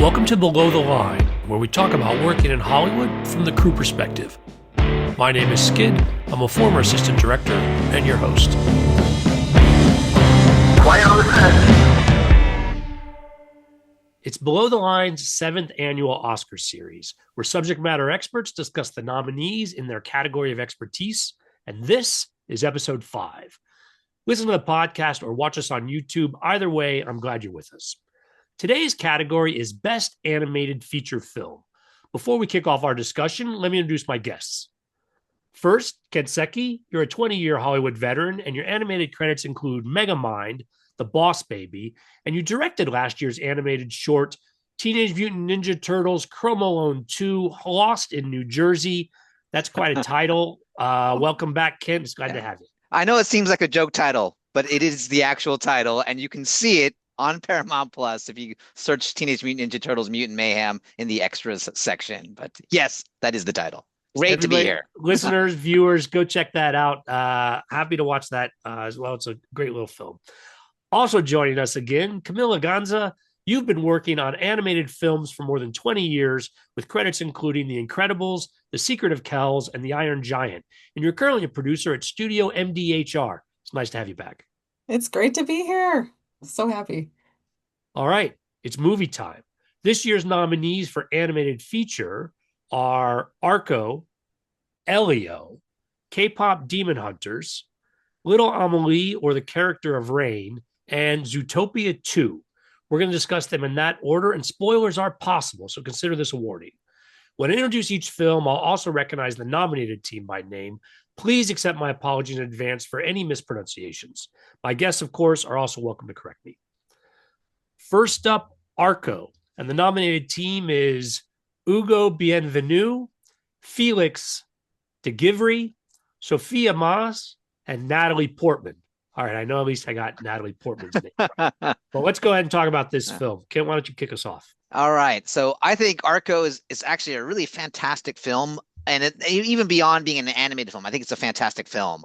Welcome to Below the Line, where we talk about working in Hollywood from the crew perspective. My name is Skid. I'm a former assistant director and your host. Quiet on the set. It's Below the Line's 7th annual Oscar series, where subject matter experts discuss the nominees in their category of expertise, and this is episode 5. Listen to the podcast or watch us on YouTube. Either way, I'm glad you're with us. Today's category is Best Animated Feature Film. Before we kick off our discussion, let me introduce my guests. First, Seki, you're a 20-year Hollywood veteran, and your animated credits include Megamind, The Boss Baby, and you directed last year's animated short, Teenage Mutant Ninja Turtles, Chrome Alone 2, Lost in New Jersey. That's quite a title. Welcome back, Kent. It's glad to have you. I know it seems like a joke title, but it is the actual title, and you can see it on Paramount Plus if you search Teenage Mutant Ninja Turtles Mutant Mayhem in the extras section. But yes, that is the title. Great to be here. Listeners, viewers, go check that out. Happy to watch that as well. It's a great little film. Also joining us again, Camille Leganza. You've been working on animated films for more than 20 years with credits including The Incredibles, The Secret of Kells, and The Iron Giant. And you're currently a producer at Studio MDHR. It's nice to have you back. It's great to be here. So happy. All right, it's movie time. This year's nominees for animated feature are Arco, Elio, K-pop Demon Hunters, Little Amelie or the Character of Rain, and Zootopia 2. We're going to discuss them in that order, and spoilers are possible, so consider this a warning. When I introduce each film, I'll also recognize the nominated team by name. Please accept my apology in advance for any mispronunciations. My guests, of course, are also welcome to correct me. First up, Arco, and the nominated team is Hugo Bienvenu, Felix de Givry, Sophia Mas, and Natalie Portman. All right, I know at least I got Natalie Portman's name. But let's go ahead and talk about this film. Ken, why don't you kick us off? All right. So I think Arco is actually a really fantastic film. And even beyond being an animated film, I think it's a fantastic film.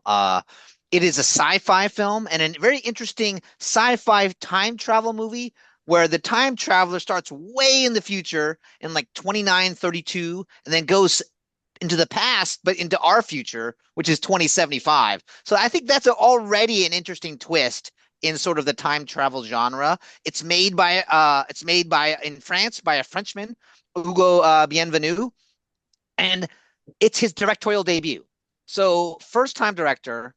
It is a sci-fi film and a very interesting sci-fi time travel movie where the time traveler starts way in the future in like 2932 and then goes into the past, but into our future, which is 2075. So I think that's already an interesting twist in sort of the time travel genre. It's made by in France by a Frenchman, Hugo Bienvenu, and it's his directorial debut. So first time director.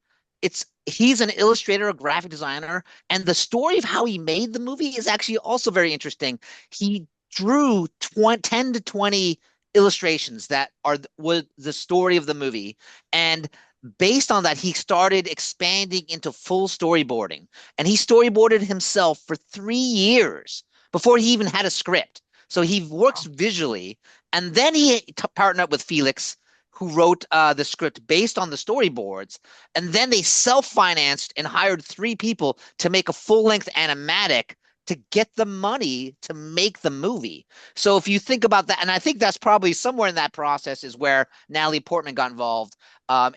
He's an illustrator, a graphic designer, and the story of how he made the movie is actually also very interesting. He drew 10 to 20 illustrations that was the story of the movie, and based on that, he started expanding into full storyboarding, and he storyboarded himself for 3 years before he even had a script. So he works visually, and then he partnered up with Felix, who wrote the script based on the storyboards. And then they self-financed and hired 3 people to make a full-length animatic to get the money to make the movie. So if you think about that, and I think that's probably somewhere in that process is where Natalie Portman got involved.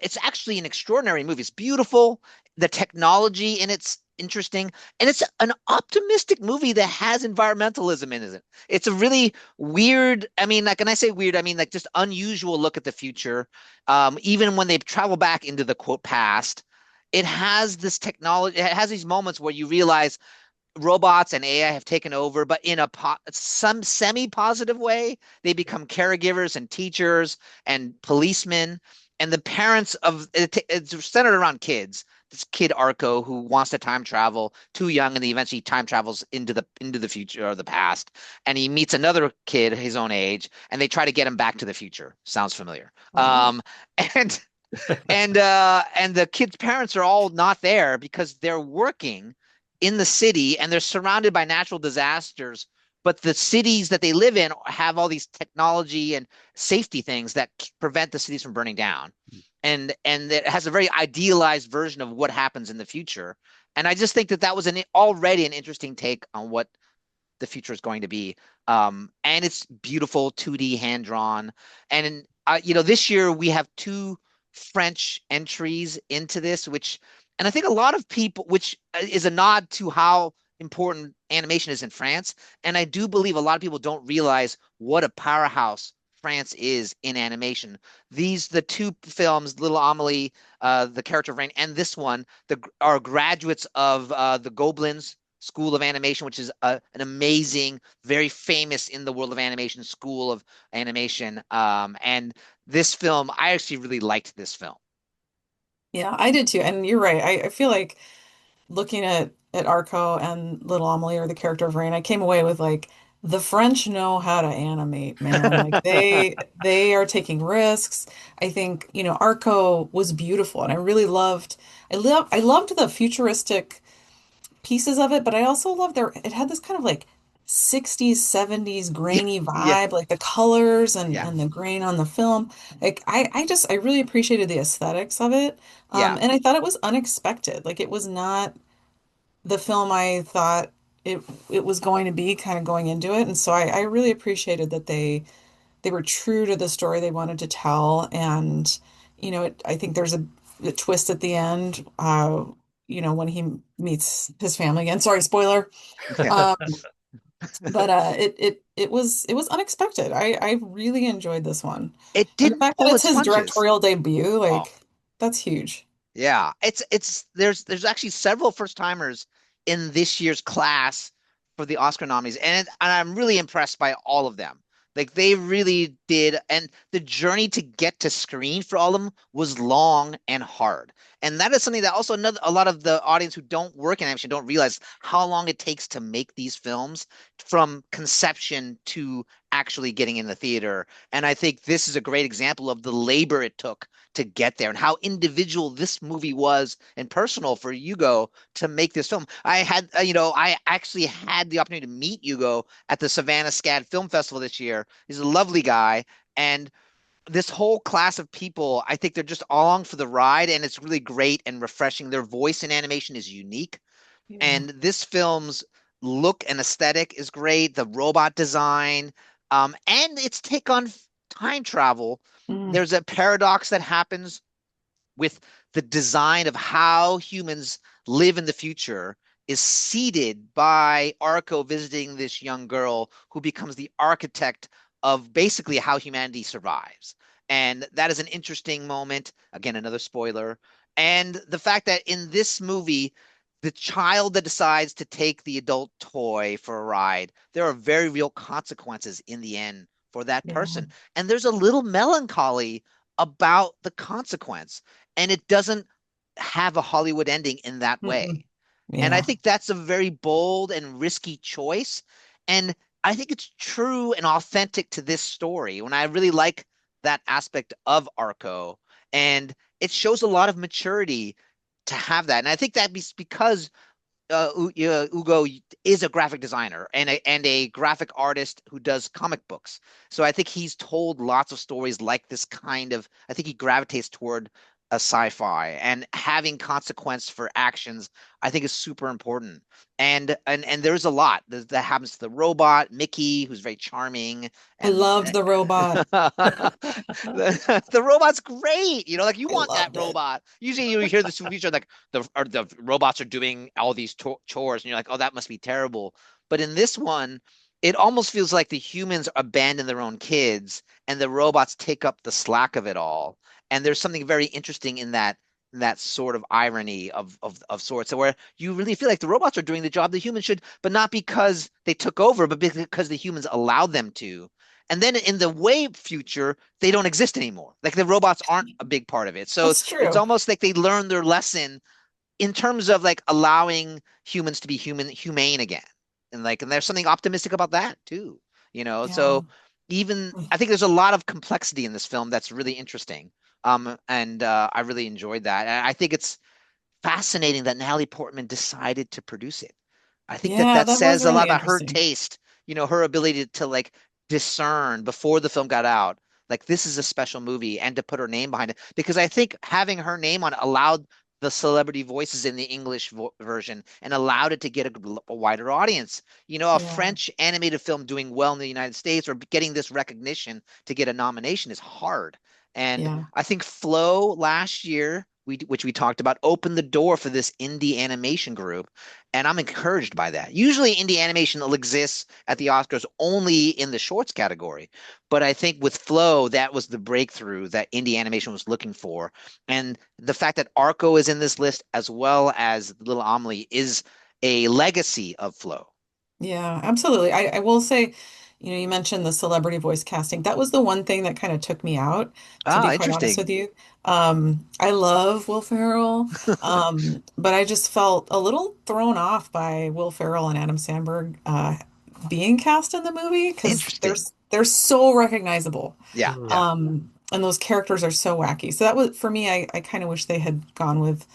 It's actually an extraordinary movie. It's beautiful. The technology in it's interesting, and it's an optimistic movie that has environmentalism in it. It's a really weird, I mean, like, and I say weird, I mean like just unusual look at the future. Even when they travel back into the quote past, it has this technology, it has these moments where you realize robots and AI have taken over, but in some semi-positive way. They become caregivers and teachers and policemen, and the parents of it's centered around kids. This kid Arco, who wants to time travel, too young, and he eventually time travels into the future or the past, and he meets another kid his own age, and they try to get him back to the future. Sounds familiar. Mm-hmm. And the kid's parents are all not there because they're working in the city and they're surrounded by natural disasters. But the cities that they live in have all these technology and safety things that prevent the cities from burning down. And it has a very idealized version of what happens in the future. And I just think that was already an interesting take on what the future is going to be. And it's beautiful, 2D, hand-drawn. And, this year we have 2 French entries into this, and I think a lot of people, which is a nod to how important animation is in France. And I do believe a lot of people don't realize what a powerhouse France is in animation. The two films, Little Amelie, The Character of Rain, and this one, are graduates of the Gobelins School of Animation, which is an amazing, very famous in the world of animation school of animation. And this film, I actually really liked this film. Yeah, I did too. And you're right. I feel like looking at Arco and Little Amelie or the character of Rain, I came away with like the French know how to animate, man. Like they are taking risks. I think, Arco was beautiful and I loved the futuristic pieces of it, but I also loved it had this kind of like 60s, 70s Yeah, grainy yeah, vibe, like the colors yeah, and the grain on the film. Like I really appreciated the aesthetics of it. yeah. And I thought it was unexpected. Like it was not the film I thought it it was going to be kind of going into it. And so I really appreciated that they were true to the story they wanted to tell. And, I think there's a twist at the end, when he meets his family again. Sorry, spoiler. Yeah. Um, but it was unexpected. I really enjoyed this one. It And the didn't fact that pull it's its his punches. directorial debut, Oh, like that's huge. yeah. It's there's actually several first timers in this year's class for the Oscar nominees, and I'm really impressed by all of them. Like they really did, and the journey to get to screen for all of them was long and hard. And that is something that also a lot of the audience who don't work in animation don't realize how long it takes to make these films from conception to actually getting in the theater. And I think this is a great example of the labor it took to get there and how individual this movie was and personal for Hugo to make this film. I actually had the opportunity to meet Hugo at the Savannah SCAD Film Festival this year. He's a lovely guy. And this whole class of people, I think they're just along for the ride, and it's really great and refreshing. Their voice in animation is unique. Yeah. And this film's look and aesthetic is great. The robot design, and its take on time travel. Mm, There's a paradox that happens with the design of how humans live in the future is seeded by Arco visiting this young girl who becomes the architect of basically how humanity survives. And that is an interesting moment. Again, another spoiler. And the fact that in this movie, the child that decides to take the adult toy for a ride, there are very real consequences in the end for that yeah. person. And there's a little melancholy about the consequence, and it doesn't have a Hollywood ending in that way. Mm-mm. And I Yeah. think that's a very bold and risky choice. And I think it's true and authentic to this story. When I really like that aspect of Arco, and it shows a lot of maturity to have that. And I think that because Ugo is a graphic designer and a graphic artist who does comic books. So I think he's told lots of stories like this kind of, I think he gravitates toward a sci-fi, and having consequence for actions, I think is super important. And there's a lot that happens to the robot, Mickey, who's very charming, I and loved the robot. the robot's great. Like you I want that loved it. robot. Usually you hear this feature like the robots are doing all these chores, and you're like, oh, that must be terrible. But in this one, it almost feels like the humans abandon their own kids, and the robots take up the slack of it all. And there's something very interesting in that sort of irony of sorts, so where you really feel like the robots are doing the job the humans should, but not because they took over, but because the humans allowed them to. And then in the way future, they don't exist anymore. Like the robots aren't a big part of it. So That's it's true. almost like they learned their lesson in terms of like allowing humans to be humane again. And there's something optimistic about that too. Yeah. So even I think there's a lot of complexity in this film that's really interesting. And I really enjoyed that. And I think it's fascinating that Natalie Portman decided to produce it. I think that Yeah, that that was says a lot really about her interesting. taste, her ability to like discern before the film got out, like this is a special movie, and to put her name behind it. Because I think having her name on it allowed the celebrity voices in the English version and allowed it to get a wider audience. A Yeah. French animated film doing well in the United States or getting this recognition to get a nomination is hard. And Yeah. I think Flow last year which we talked about, opened the door for this indie animation group, and I'm encouraged by that. Usually, indie animation will exist at the Oscars only in the shorts category, but I think with Flow, that was the breakthrough that indie animation was looking for, and the fact that Arco is in this list as well as Little Amelie is a legacy of Flow. Yeah, absolutely. I will say, you mentioned the celebrity voice casting. That was the one thing that kind of took me out, to be Ah, quite honest interesting. with you. I love Will Ferrell, but I just felt a little thrown off by Will Ferrell and Adam Sandberg being cast in the movie because Interesting. they're so recognizable. Yeah, Hmm. yeah, And those characters are so wacky. So that was for me, I kind of wish they had gone with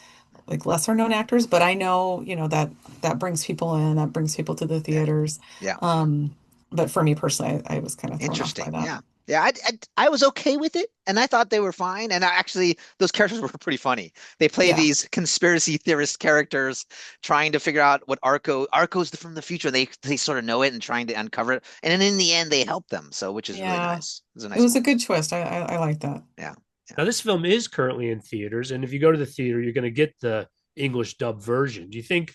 like lesser known actors, but I know, that that brings people in, that brings people to the yeah, theaters. yeah. Um, but for me personally, I was kind of thrown off by Interesting. that. Yeah. Yeah, I was okay with it, and I thought they were fine. And actually, those characters were pretty funny. They play Yeah. these conspiracy theorist characters, trying to figure out what Arco's from the future. They sort of know it and trying to uncover it. And then in the end, they help them. So, which is really Yeah. nice. It was a It nice was a moment. good twist. I like that. Yeah, yeah. Now, this film is currently in theaters, and if you go to the theater, you're going to get the English dub version. Do you think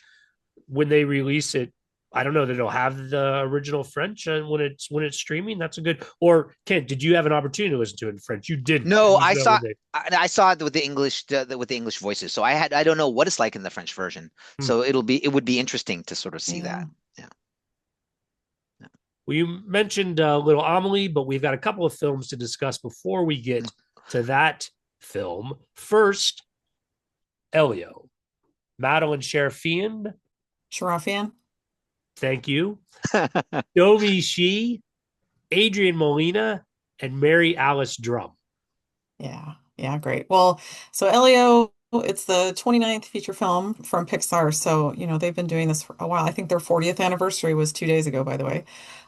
when they release it, I don't know that it'll have the original French when it's streaming? That's a good. Or Kent, did you have an opportunity to listen to it in French? You didn't. It No, was not when they. I saw it with the English with the English voices. So I don't know what it's like in the French version. Hmm. So it would be interesting to sort of see Yeah. that. Yeah. Yeah. Well, you mentioned Little Amelie, but we've got a couple of films to discuss before we get to that film. First, Elio, Madeline Sherifian. Sharafian? Thank you. Domi Shi, Adrian Molina, and Mary Alice Drum. Yeah. Yeah, great. Well, so Elio, it's the 29th feature film from Pixar. So, they've been doing this for a while. I think their 40th anniversary was 2 days ago, by the way.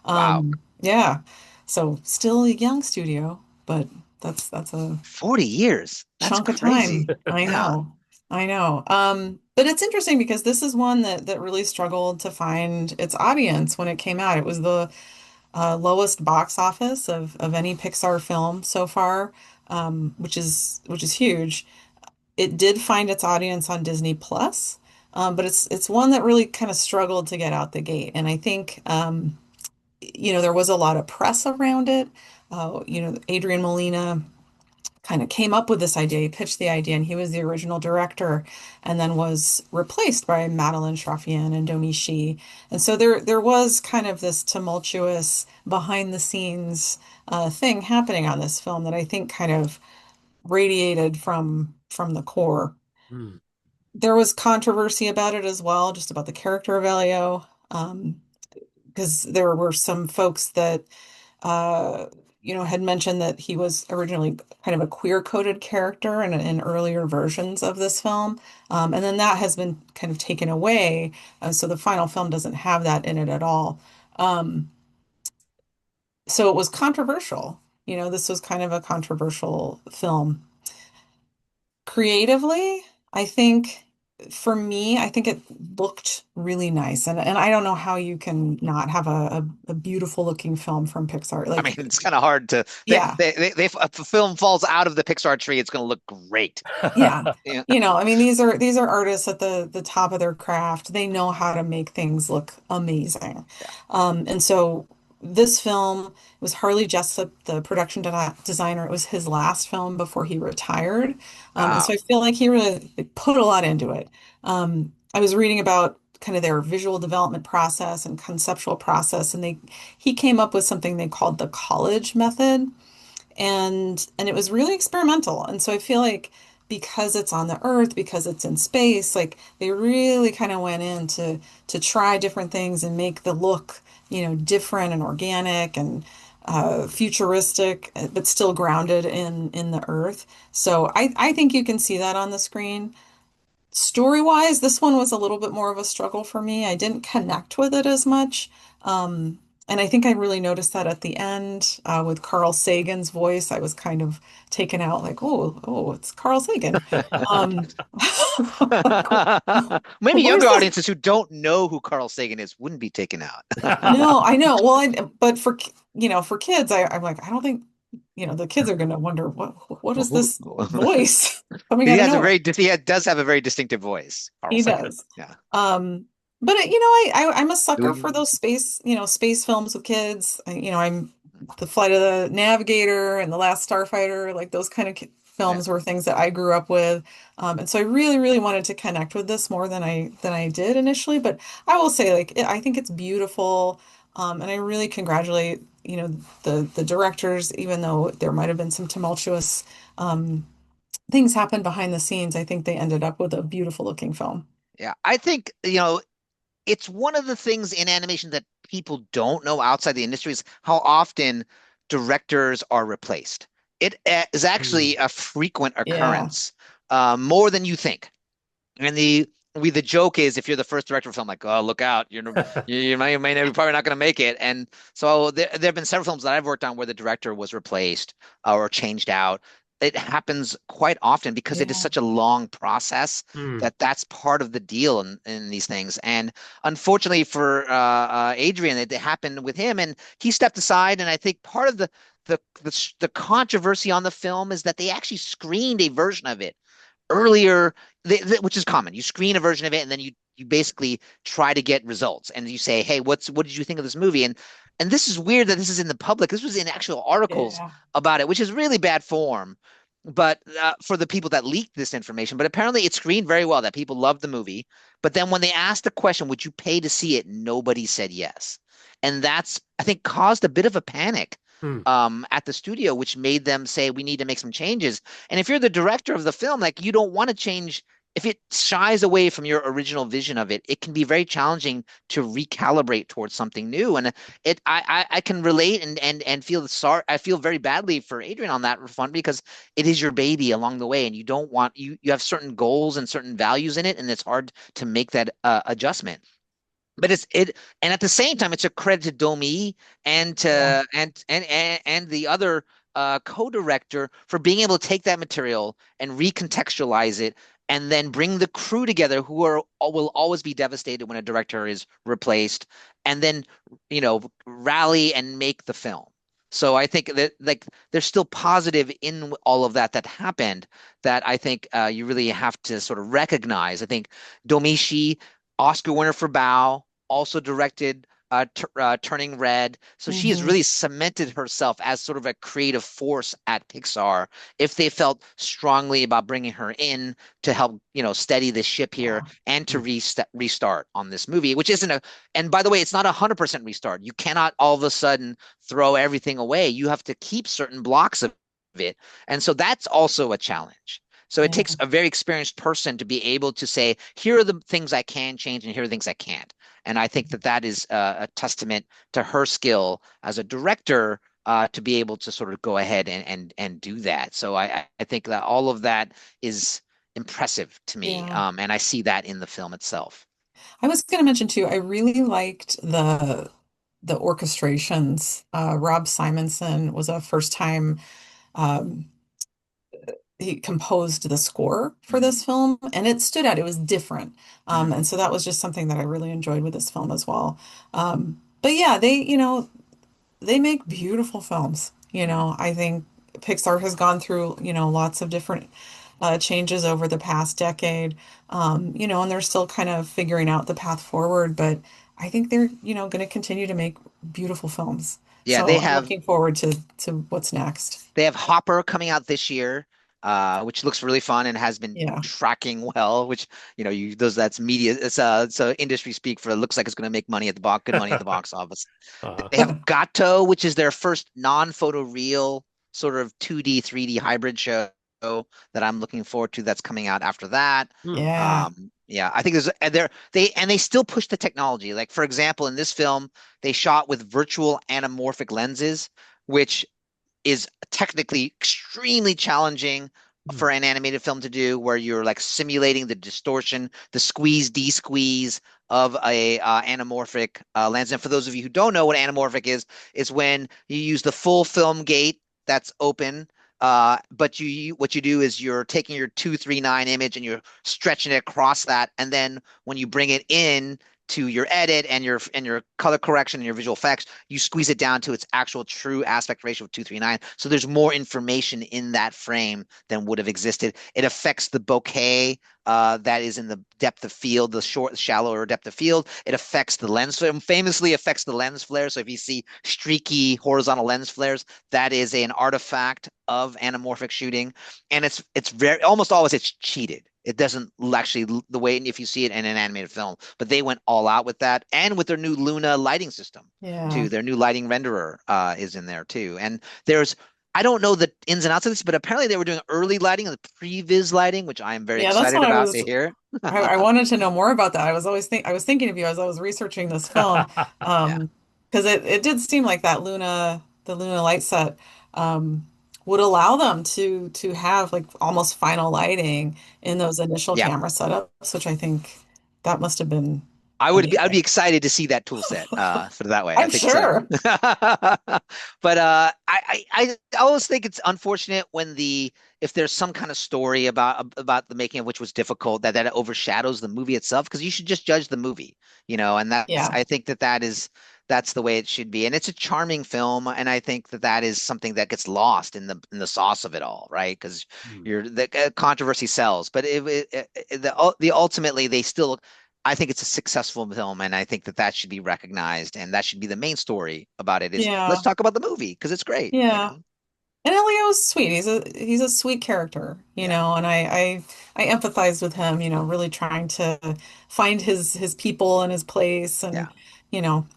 Wow. Yeah. So still a young studio, but that's a 40 years. That's chunk of crazy. time. I Yeah. know. I know. But it's interesting because this is one that really struggled to find its audience when it came out. It was the lowest box office of any Pixar film so far, which is huge. It did find its audience on Disney Plus, but it's one that really kind of struggled to get out the gate. And I think there was a lot of press around it. Adrian Molina kind of came up with this idea. He pitched the idea, and he was the original director, and then was replaced by Madeline Shraffian and Domi Shi. And so there was kind of this tumultuous behind the scenes thing happening on this film that I think kind of radiated from the core. Hmm. There was controversy about it as well, just about the character of Elio, because there were some folks that uh, had mentioned that he was originally kind of a queer-coded character in earlier versions of this film. And then that has been kind of taken away. So the final film doesn't have that in it at all. Um, so it was controversial. This was kind of a controversial film. Creatively, I think for me, I think it looked really nice. And I don't know how you can not have a beautiful looking film from Pixar. I mean, Like, it's kind of hard to yeah. if a film falls out of the Pixar tree, it's going to look great. Yeah. Yeah. I mean, these are artists at the top of their craft. They know how to make things look amazing. Yeah. And so this film was Harley Jessup, the production designer. It was his last film before he retired. And so Wow. I feel like he really put a lot into it. I was reading about kind of their visual development process and conceptual process, and he came up with something they called the college method, and it was really experimental. And so I feel like because it's on the earth, because it's in space, like they really kind of went in to try different things and make the look, different and organic and futuristic, but still grounded in the earth. So I think you can see that on the screen. Story-wise, this one was a little bit more of a struggle for me. I didn't connect with it as much. And I think I really noticed that at the end with Carl Sagan's voice. I was kind of taken out like, oh, it's Carl Sagan. Um, like, Maybe where's younger this? audiences who don't know who Carl Sagan is wouldn't be taken out. No, I know. Well, but for kids, I'm like, I don't think the kids are going to wonder what is this voice coming He out of has a nowhere? very he does have a very distinctive voice, He Carlson. does. Yeah. Um, but I'm a Do sucker for you? those space films with kids. I'm the Flight of the Navigator and the Last Starfighter, like those kind of Yeah. films were things that I grew up with. And so I really, really wanted to connect with this more than I did initially. But I will say, like, I think it's beautiful. And I really congratulate, the directors, even though there might have been some tumultuous things happen behind the scenes. I think they ended up with a beautiful looking film. Yeah. I think, it's one of the things in animation that people don't know outside the industry is how often directors are replaced. It is Hmm. actually a frequent Yeah. occurrence, more than you think. And the joke is if you're the first director of a film, like, oh, look out, you're probably not going to make it. And so there have been several films that I've worked on where the director was replaced or changed out. It happens quite often because it is Yeah. such a long process Hmm. that that's part of the deal in these things. And unfortunately for Adrian, it happened with him, and he stepped aside. And I think part of the controversy on the film is that they actually screened a version of it earlier, which is common. You screen a version of it, and then you basically try to get results, and you say, "Hey, what did you think of this movie?" And this is weird that this is in the public. This was in actual articles Yeah. about it, which is really bad form. But for the people that leaked this information, but apparently it screened very well. That people loved the movie. But then when they asked the question, "Would you pay to see it?" Nobody said yes, and that's I think caused a bit of a panic Hmm. at the studio, which made them say we need to make some changes. And if you're the director of the film, like you don't want to change. If it shies away from your original vision of it, it can be very challenging to recalibrate towards something new. And I can relate and feel sorry. I feel very badly for Adrian on that front because it is your baby along the way, and you don't want you have certain goals and certain values in it, and it's hard to make that adjustment. But and at the same time, it's a credit to Domi and Yeah. to and the other co-director for being able to take that material and recontextualize it, and then bring the crew together who will always be devastated when a director is replaced, and then rally and make the film. So I think that like there's still positive in all of that happened that I think you really have to sort of recognize. I think Domishi, Oscar winner for Bao, also directed Turning Red. So she has Hmm. really cemented herself as sort of a creative force at Pixar. If they felt strongly about bringing her in to help, steady the ship here Yeah. and to Hmm. restart on this movie, which isn't and by the way, it's not 100% restart. You cannot all of a sudden throw everything away. You have to keep certain blocks of it. And so that's also a challenge. So it Yeah. takes a very experienced person to be able to say, here are the things I can change and here are the things I can't. And I think that is a testament to her skill as a director to be able to sort of go ahead and do that. So I think that all of that is impressive to me, Yeah. and I see that in the film itself. I was going to mention too, I really liked the orchestrations. Rob Simonson was a first time um, he composed the score for Mhm. this film, and it stood out. It was different, Mhm. and so that was just something that I really enjoyed with this film as well. But yeah, they make beautiful films. Mhm. I think Pixar has gone through, lots of different changes over the past decade, and they're still kind of figuring out the path forward, but I think they're, going to continue to make beautiful films. Yeah, So I'm looking forward to what's next. they have Hopper coming out this year, which looks really fun and has been Yeah. tracking well. Which that's media. It's industry speak for it looks like it's going to make money at the box, good money at the box office. Uh, They have Gato, which is their first non-photo real sort of 2D 3D hybrid show that I'm looking forward to. That's coming out after that. hmm. Yeah. Yeah, I think there's and they still push the technology. Like for example, in this film, they shot with virtual anamorphic lenses, which is technically extremely challenging Hmm. for an animated film to do, where you're like simulating the distortion, the squeeze, de-squeeze of a anamorphic lens. And for those of you who don't know what anamorphic is when you use the full film gate that's open. But what you do is you're taking your 239 image and you're stretching it across that, and then when you bring it in, to your edit and your color correction and your visual effects, you squeeze it down to its actual true aspect ratio of 239. So there's more information in that frame than would have existed. It affects the bokeh that is in the depth of field, the short, shallower depth of field. It affects the lens flare, famously affects the lens flare. So if you see streaky horizontal lens flares, that is an artifact of anamorphic shooting, and it's very almost always it's cheated. It doesn't actually the way if you see it in an animated film, but they went all out with that, and with their new Luna lighting system Yeah. too. Their new lighting renderer is in there too, and there's I don't know the ins and outs of this, but apparently they were doing early lighting, the previs lighting, which I am very Yeah, that's excited what I about to was hear. I wanted to know more about that. I was thinking of you as I was researching this film. Yeah, Because it did seem like that the Luna light set would allow them to have like almost final lighting in those initial yeah. camera setups, which I think that must have been I'd be amazing. excited to see that tool set, put it that way. I I'm think so. sure. But I always think it's unfortunate when if there's some kind of story about the making of which was difficult, that overshadows the movie itself, because you should just judge the movie, and Yeah. I think that's the way it should be. And it's a charming film, and I think that is something that gets lost in the sauce of it all, right? Because the controversy sells, but the ultimately they still I think it's a successful film, and I think that should be recognized, and that should be the main story about it. Is let's Yeah. talk about the movie because it's great, Yeah. And Elio is sweet. He's a sweet character, Yeah, and I empathize with him, really trying to find his people and his place yeah. and you know,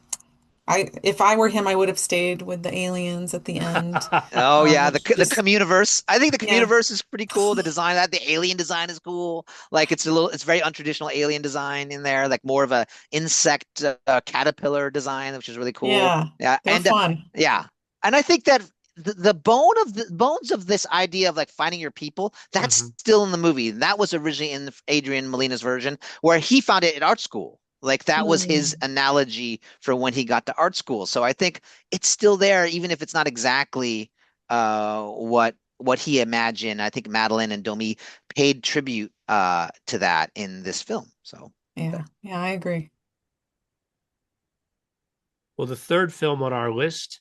I if I were him, I would have stayed with the aliens at the end. Oh yeah, Which the just Communiverse. I think the yeah. Communiverse is pretty cool. The design of that, the alien design is cool. Like it's very untraditional alien design in there, like more of a insect caterpillar design, which is really cool. Yeah. Yeah, They're fun. yeah, and I think that the bones of this idea of like finding your people, that's Mhm. still in the movie. That was originally in Adrian Molina's version, where he found it at art school. Like that was his Mm, analogy for when he got to art school. So I think it's still there, even if it's not exactly what he imagined. I think Madeline and Domi paid tribute to that in this film. So yeah. Yeah, I agree. Well, the third film on our list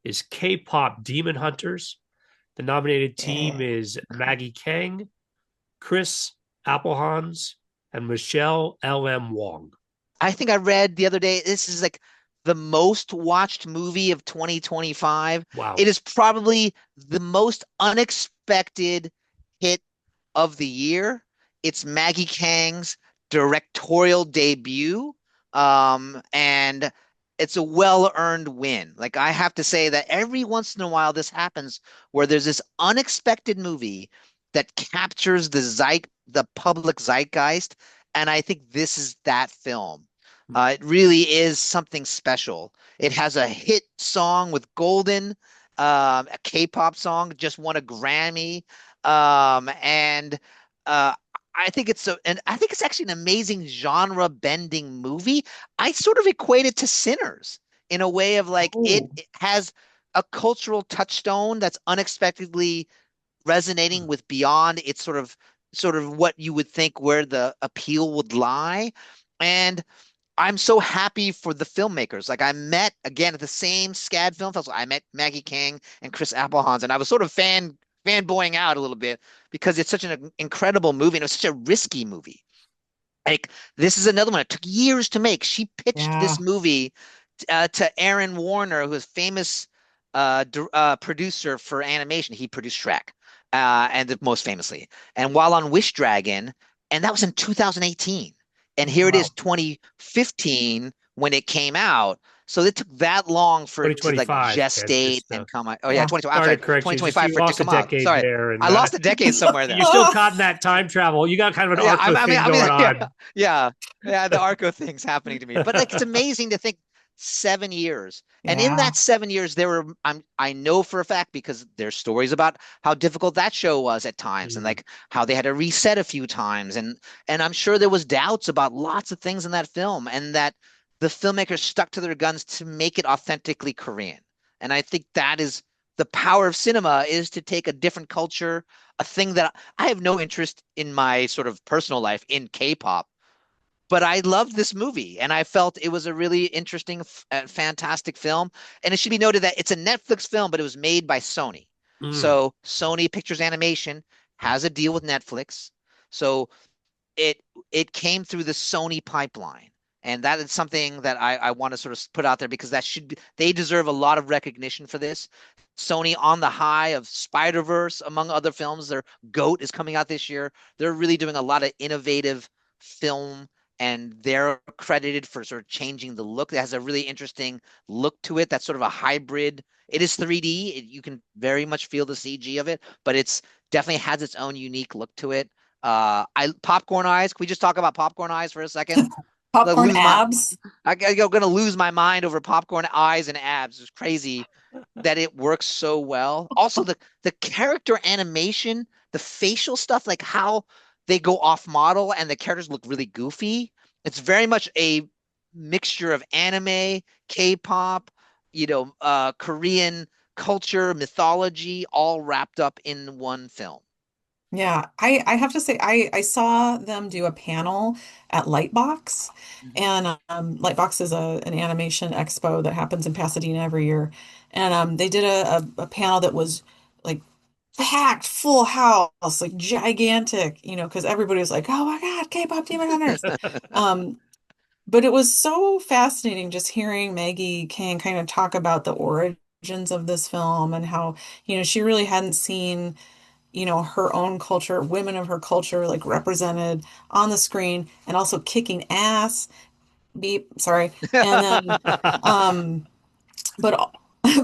is K-pop Demon Hunters. The nominated team Yeah. is Maggie Kang, Chris Applehans, and Michelle L.M. Wong. I think I read the other day, this is like the most watched movie of 2025. It Wow. is probably the most unexpected hit of the year. It's Maggie Kang's directorial debut. And it's a well-earned win. Like I have to say that every once in a while this happens where there's this unexpected movie that captures the public zeitgeist, and I think this is that film. It really is something special. It has a hit song with Golden, a K-pop song, just won a Grammy, and uh, I think it's actually an amazing genre bending movie. I sort of equate it to Sinners in a way of like Oh, it has a cultural touchstone that's unexpectedly resonating with beyond its sort of what you would think where the appeal would lie. And I'm so happy for the filmmakers. Like I met again at the same SCAD Film Festival. I met Maggie Kang and Chris Applehans, and I was sort of fanboying out a little bit because it's such an incredible movie and it was such a risky movie. Like this is another one. It took years to make. She pitched this yeah. movie to Aaron Warner, who's famous producer for animation. He produced Shrek, and most famously, and while on Wish Dragon, and that was in 2018. And here it is, Wow. 2015 when it came out. So it took that long for it to like 2025, Ken. gestate Just and come out. Oh yeah, Yeah. 2020. I'm sorry sorry, to correct you. Just 2025 you for it to lost a come out. decade Sorry, there, and I lost a decade somewhere you're there. still caught in that time travel. You got kind of an Yeah, Arco thing going yeah, on. yeah, yeah. The Arco thing's happening to me, but like it's amazing to think 7 years, and in Yeah. that 7 years, I know for a fact because there's stories about how difficult that show was at times, and Mm. like how they had to reset a few times, and I'm sure there was doubts about lots of things in that film, and that the filmmakers stuck to their guns to make it authentically Korean, and I think that is the power of cinema is to take a different culture, a thing that I have no interest in my sort of personal life in K-pop, but I loved this movie, and I felt it was a really interesting, fantastic film. And it should be noted that it's a Netflix film, but it was made by Sony. Mm. So Sony Pictures Animation has a deal with Netflix. So it it came through the Sony pipeline. And that is something that I want to sort of put out there because that should be, they deserve a lot of recognition for this. Sony on the high of Spider-Verse, among other films. Their GOAT is coming out this year. They're really doing a lot of innovative film, and they're credited for sort of changing the look. It has a really interesting look to it. That's sort of a hybrid. It is 3D. You can very much feel the CG of it, but it's definitely has its own unique look to it. I Popcorn Eyes. Can we just talk about Popcorn Eyes for a second? Like Popcorn lose my abs. I'm gonna lose my mind over Popcorn Eyes and abs. It's crazy that it works so well. Also, the character animation, the facial stuff, like how they go off model and the characters look really goofy. It's very much a mixture of anime, K-pop, Korean culture, mythology, all wrapped up in one film. Yeah, I have to say I saw them do a panel at Lightbox, Mhm. and Lightbox is an animation expo that happens in Pasadena every year, and they did a panel that was like packed, full house, like gigantic, because everybody was like, "Oh my God, K-pop Demon Hunters!" Um, but it was so fascinating just hearing Maggie King kind of talk about the origins of this film and how, she really hadn't seen her own culture, women of her culture, like represented on the screen and also kicking ass. Beep, sorry. And then, um, but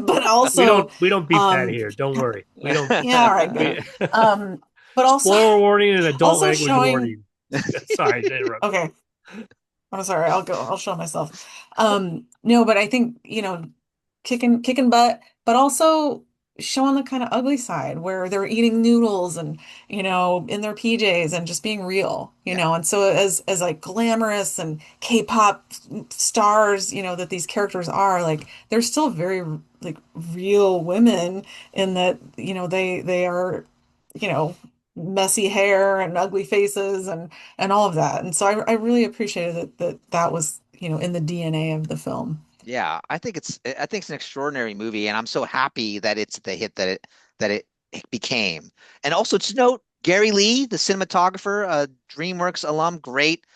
but also, We don't beep that um, here. Don't worry. We don't. yeah, all right, good. We Um, but also, spoiler warning and adult also language showing. warning. Sorry to interrupt. Okay, I'm sorry. I'll show myself. No, but I think, kicking butt, but also showing the kind of ugly side where they're eating noodles and, in their PJs and just being real, Yeah. and so as like glamorous and K-pop stars, that these characters are, like they're still very like real women in that, they are, you know, messy hair and ugly faces and all of that. And so I really appreciated that was, in the DNA of the film. Yeah, I think it's an extraordinary movie, and I'm so happy that it's the hit that it became. And also to note, Gary Lee, the cinematographer, DreamWorks alum, great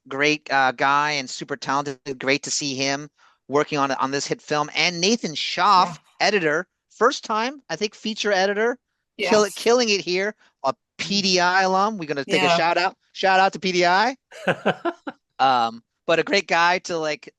guy and super talented. Great to see him working on this hit film. And Nathan Yeah. Schaff, editor, first time I think feature editor, Yeah. killing it here. A PDI alum. We're gonna take a Yeah. shout out to PDI. But a great guy to like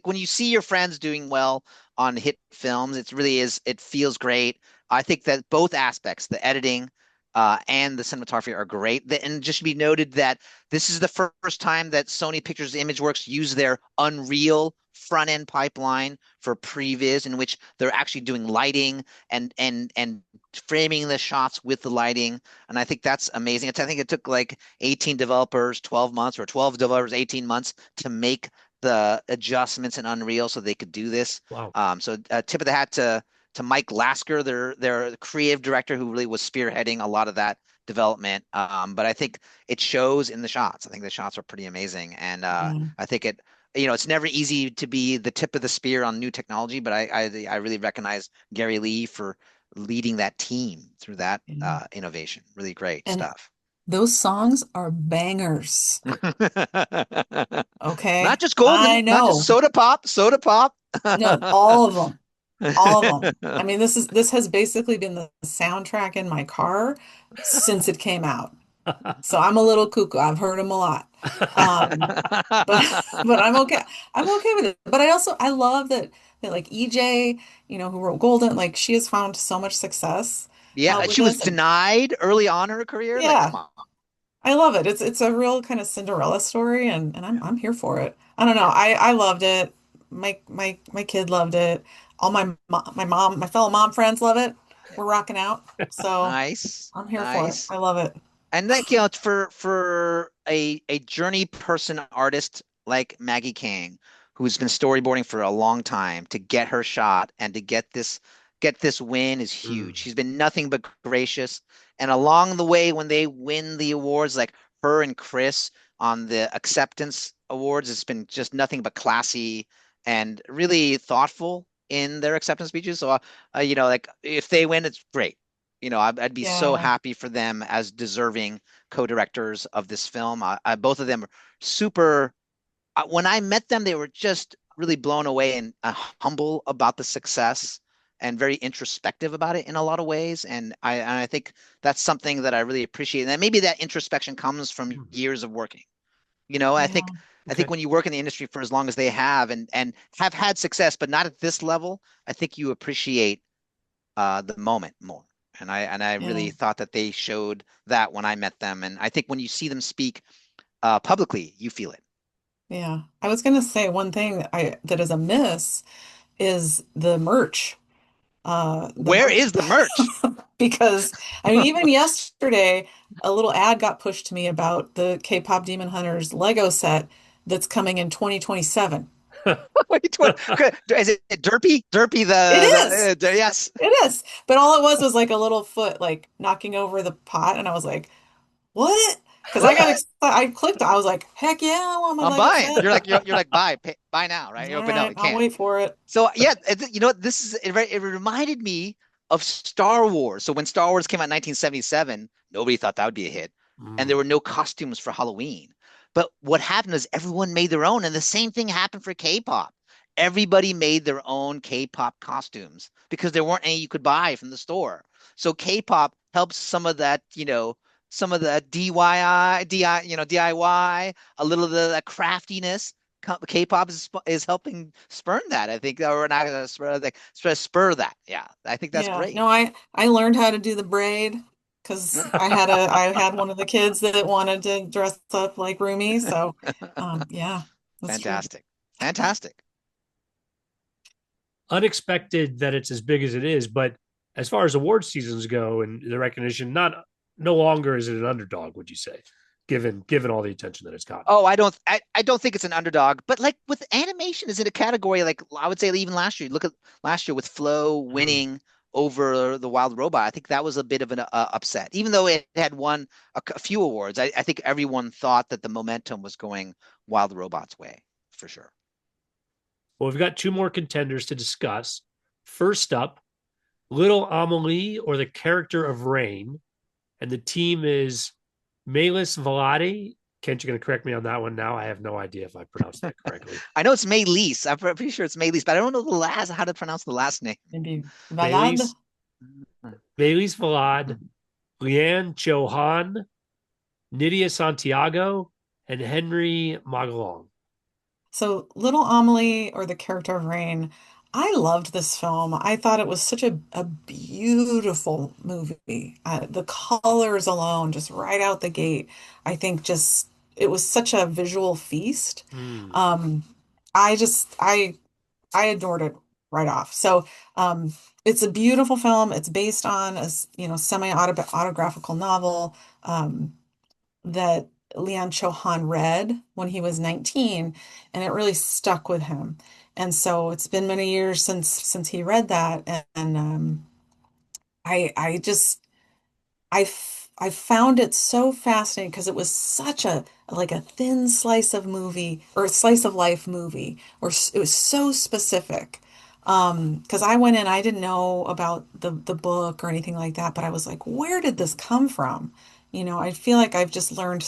when you see your friends doing well on hit films, it feels great. I think that both aspects, the editing and the cinematography are great. And just should be noted that this is the first time that Sony Pictures ImageWorks use their Unreal front end pipeline for previs, in which they're actually doing lighting and framing the shots with the lighting. And I think that's amazing. I think it took like 18 developers, 12 months, or 12 developers, 18 months to make the adjustments in Unreal so they could do this. Wow. So tip of the hat to Mike Lasker, their creative director, who really was spearheading a lot of that development. But I think it shows in the shots. I think the shots are pretty amazing, and Yeah. I think it's never easy to be the tip of the spear on new technology, but I really recognize Gary Lee for leading that team through that Yeah. innovation. Really great And stuff. those songs are bangers. Not Okay. just I golden, not just know. soda pop. No, all of them. All of them. I mean, this has basically been the soundtrack in my car since it came out. So I'm a little cuckoo. I've heard them a lot. Um, but but I'm okay. I'm okay with it. But I love that like EJ, who wrote Golden, like she has found so much success Yeah, with she was this. And denied early on in her career. Like, yeah, come on. I love it. It's a real kind of Cinderella story, and I'm here for it. I don't know. I loved it. My kid loved it. All my fellow mom friends love it. We're rocking out. So Nice, I'm here for it. nice. I love it. And like, it's for a journey person artist like Maggie Kang, who's been storyboarding for a long time, to get her shot and to get this win is Mm. huge. She's been nothing but gracious. And along the way, when they win the awards, like her and Chris on the acceptance awards has been just nothing but classy and really thoughtful in their acceptance speeches. So, like if they win, it's great. I'd be so Yeah. happy for them as deserving co-directors of this film. Both of them are super. When I met them, they were just really blown away and humble about the success and very introspective about it in a lot of ways. And I think that's something that I really appreciate. And maybe that introspection comes from years of working. I Yeah. think I think Okay. when you work in the industry for as long as they have and have had success, but not at this level, I think you appreciate the moment more. And I Yeah. really thought that they showed that when I met them. And I think when you see them speak publicly, you feel it. Yeah. I was gonna say one thing I that is a miss is the merch. The Where merch is the merch? because I mean even yesterday a little ad got pushed to me about the K-pop Demon Hunters Lego set that's coming in 2027. Wait, what? Is it Derpy? Derpy It the is. yes. It is. But all it was like a little foot like knocking over the pot and I was like, "What?" Because I got What? excited. I clicked. I was like, "Heck yeah, I want my I'm Lego buying. set." You're like buy now, right? All But no, right, you I'll can't. wait for it. So yeah, this is it reminded me of Star Wars. So when Star Wars came out in 1977, nobody thought that would be a hit, and there Mm. were no costumes for Halloween. But what happened is everyone made their own, and the same thing happened for K-pop. Everybody made their own K-pop costumes because there weren't any you could buy from the store. So K-pop helps some of the DIY, DIY, a little of the craftiness. K-pop is helping spurn that. I think, or not gonna spur that. Yeah, I think that's Yeah, great. no, I learned how to do the braid because I had one of the kids that wanted to dress up like Rumi. So, yeah, that's true. Fantastic, fantastic. Unexpected that it's as big as it is, but as far as award seasons go and the recognition, not no longer is it an underdog, would you say, given all the attention that it's gotten? Oh, I don't think it's an underdog, but like with animation, is it a category like I would say even last year? Look at last year with Flow Mm. winning over the Wild Robot. I think that was a bit of an upset, even though it had won a few awards. I think everyone thought that the momentum was going Wild Robot's way for sure. Well, we've got two more contenders to discuss. First up, Little Amelie or the character of Rain, and the team is Melis Valadi. Kent, you're going to correct me on that one now. I have no idea if I pronounced that correctly. I know it's Maylise. I'm pretty sure it's Maylise, but I don't know the last how to pronounce the last name. Maybe Valad. Melis, Melis Valad, Liane Chauhan, Nydia Santiago, and Henry Magalong. So, Little Amelie or the character of Rain, I loved this film. I thought it was such a beautiful movie. The colors alone, just right out the gate, I think just it was such a visual feast. Hmm. Um, I just I adored it right off. So, it's a beautiful film. It's based on semi-autobiographical novel. That Leon Chohan read when he was 19, and it really stuck with him. And so it's been many years since he read that, and I just I found it so fascinating because it was such a like a thin slice of movie or a slice of life movie, it was so specific. Because I went in, I didn't know about the book or anything like that, but I was like, where did this come from? I feel like I've just learned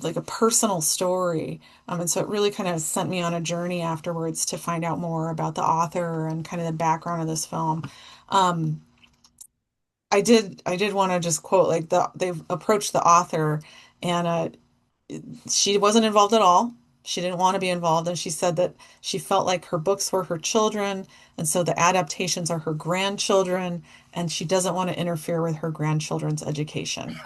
like a personal story. And so it really kind of sent me on a journey afterwards to find out more about the author and kind of the background of this film. Um, I did want to just quote like they've approached the author and she wasn't involved at all. She didn't want to be involved, and she said that she felt like her books were her children, and so the adaptations are her grandchildren, and she doesn't want to interfere with her grandchildren's education.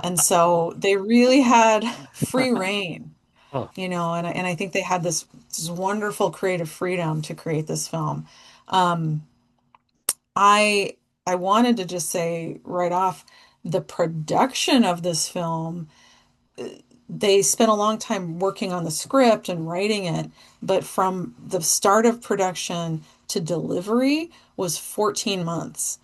And so they really had free reign, Oh, and I think they had this wonderful creative freedom to create this film. Um, I I wanted to just say right off, the production of this film, they spent a long time working on the script and writing it, but from the start of production to delivery was 14 months,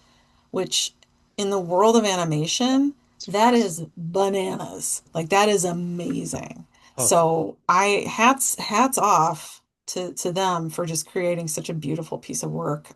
which in the world of animation, It's that impressive. is bananas. Like that is amazing. Oh, So I hats off to them for just creating such a beautiful piece of work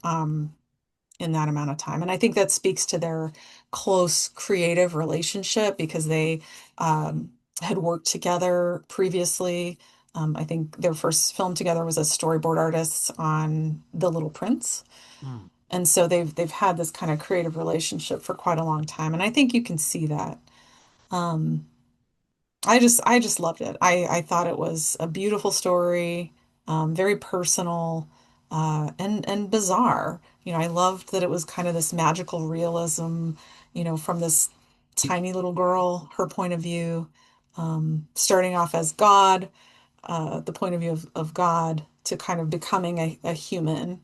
in that amount of time. And I think that speaks to their close creative relationship because they had worked together previously. I think their first film together was as storyboard artists on The Little Prince. mm. And so they've had this kind of creative relationship for quite a long time. And I think you can see that. Um, I just loved it. I thought it was a beautiful story, very personal, and bizarre. I loved that it was kind of this magical realism, from this tiny little girl, her point of view, starting off as God, the point of view of God, to kind of becoming a human.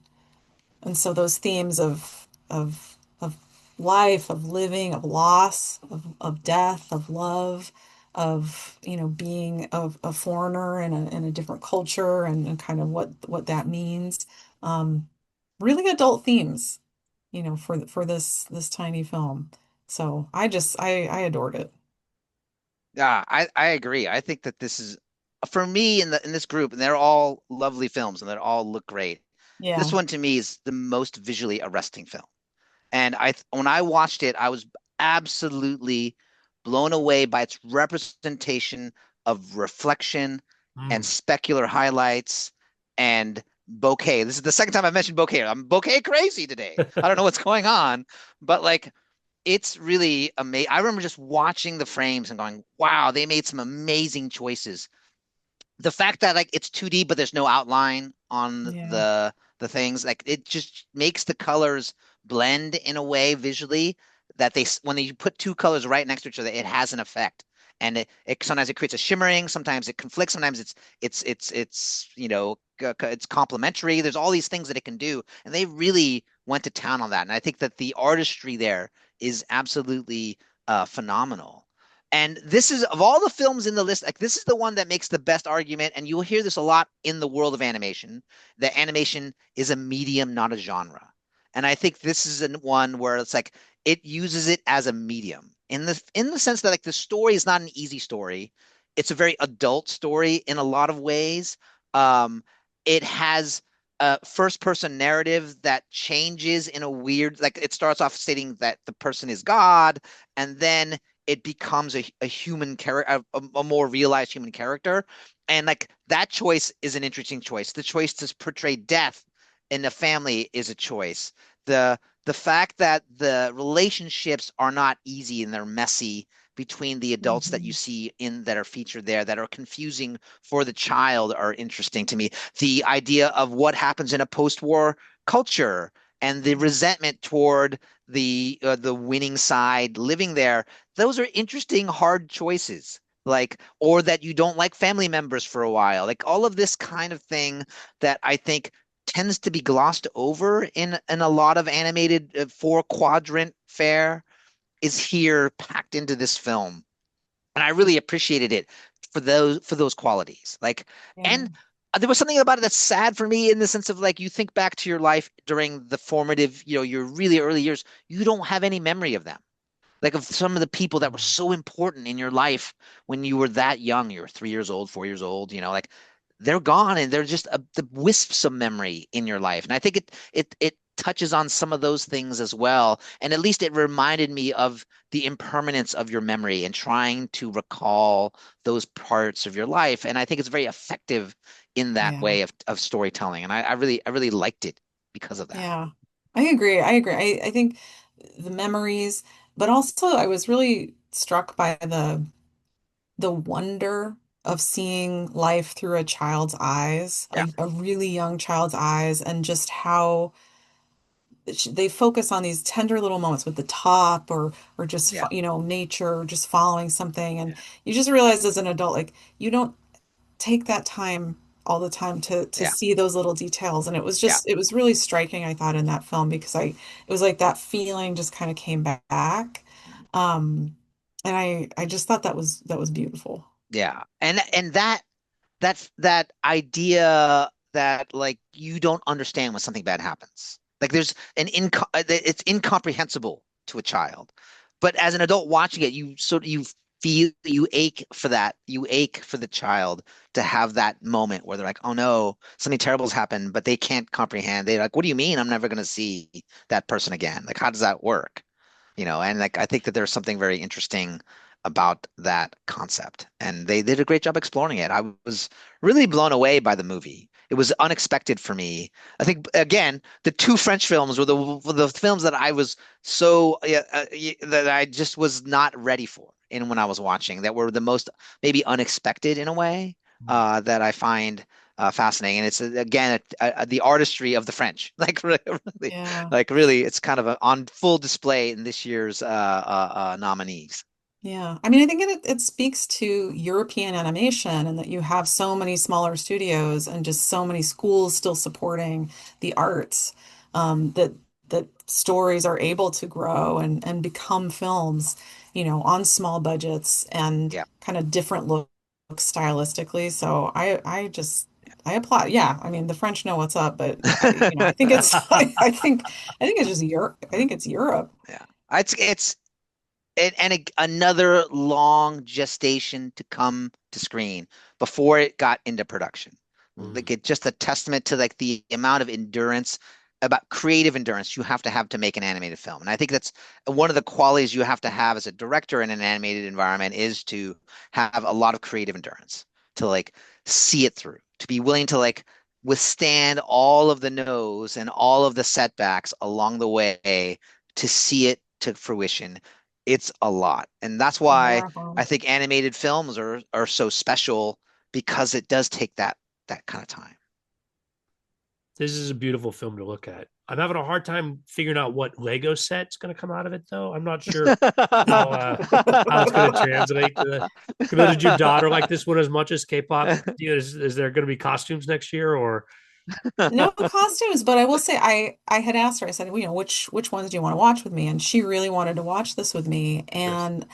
And so those themes of life, of living, of loss, of death, of love, of being a foreigner in a different culture and kind of what that means. Um, Really adult themes, for this tiny film. So I adored it. Yeah, I agree. I think that this is for me in this group, and they're all lovely films and they all look great. This Yeah. one to me is the most visually arresting film. And when I watched it, I was absolutely blown away by its representation of reflection and Mm. specular highlights and bokeh. This is the second time I've mentioned bokeh. I'm bokeh crazy today. I don't know what's going on, but like it's really amazing. I remember just watching the frames and going, wow, they made some amazing choices. The fact that like it's 2D but there's no outline on Yeah. the things, like it just makes the colors blend in a way visually that when you put two colors right next to each other, it has an effect. And it sometimes it creates a shimmering, sometimes it conflicts, sometimes it's it's complementary. There's all these things that it can do, and they really went to town on that. And I think that the artistry there is absolutely phenomenal. And this is of all the films in the list, like this is the one that makes the best argument, and you will hear this a lot in the world of animation, that animation is a medium, not a genre. And I think this is one where it's like it uses it as a medium in the sense that like the story is not an easy story. It's a very adult story in a lot of ways. Um, it has a first person narrative that changes in a weird, like it starts off stating that the person is God, and then it becomes a human character, a more realized human character. And like that choice is an interesting choice. The choice to portray death in a family is a choice. The fact that the relationships are not easy and they're messy between the adults that you Mhm. see in that are featured there that are confusing for the child are interesting to me. The idea of what happens in a post-war culture and the resentment toward the winning side living there, those are interesting, hard choices. Like, or that you don't like family members for a while. Like all of this kind of thing that I think tends to be glossed over in a lot of animated four quadrant fare is here packed into this film. And I really appreciated it for those qualities. Like, Yeah. and there was something about it that's sad for me in the sense of like you think back to your life during the formative, your really early years, you don't have any memory of them, like of some of the people that were Mm. so important in your life when you were that young. You were 3 years old, 4 years old, like they're gone and they're just the wisps of memory in your life. And I think it touches on some of those things as well. And at least it reminded me of the impermanence of your memory and trying to recall those parts of your life. And I think it's very effective in that Yeah. way of storytelling. And I really liked it because of that. Yeah. I agree. I agree. I think the memories, but also I was really struck by the wonder of seeing life through a child's eyes, Yeah, a really young child's eyes, and just how they focus on these tender little moments with the top or just yeah, nature, just following something, and you just realize as an adult, like you don't take that time all the time to yeah, see those little details, and yeah. it was really striking, I thought, in that film because it was like that feeling just kind of came back. And I just thought that was beautiful. Yeah. And that idea that like you don't understand when something bad happens. Like there's it's incomprehensible to a child. But as an adult watching it, you you ache for that. You ache for the child to have that moment where they're like, oh no, something terrible's happened, but they can't comprehend. They're like, what do you mean I'm never going to see that person again? Like, how does that work? And like I think that there's something very interesting about that concept, and they did a great job exploring it. I was really blown away by the movie. It was unexpected for me. I think again, the two French films were the films that I was that I just was not ready for in when I was watching, that were the most maybe unexpected in a way, that I find fascinating. And it's again the artistry of the French, like really, Yeah. like really, it's kind of on full display in this year's nominees. Yeah. I mean, I think it speaks to European animation and that you have so many smaller studios and just so many schools still supporting the arts, that stories are able to grow and become films, on small budgets and Yeah. kind of different looks stylistically. So I applaud. Yeah. I mean, the French know what's up, but I think it's I think it's just Europe. I think it's Europe. Yeah. It's another long gestation to come to screen before it got into production. Mm. Like it just a testament to like the amount of endurance, about creative endurance you have to make an animated film. And I think that's one of the qualities you have to have as a director in an animated environment, is to have a lot of creative endurance to like see it through, to be willing to like withstand all of the no's and all of the setbacks along the way to see it to fruition. It's a lot. And that's A why I marathon. think animated films are so special, because it does take that kind of time. This is a beautiful film to look at. I'm having a hard time figuring out what Lego set's going to come out of it, though. I'm not sure how how it's going to translate to the. Camille, did your daughter like this one as much as K-pop? Is there going to be costumes next year, or No costumes, but I will say I had asked her, I said, well, which ones do you want to watch with me? And she really wanted to watch this with me. yes? And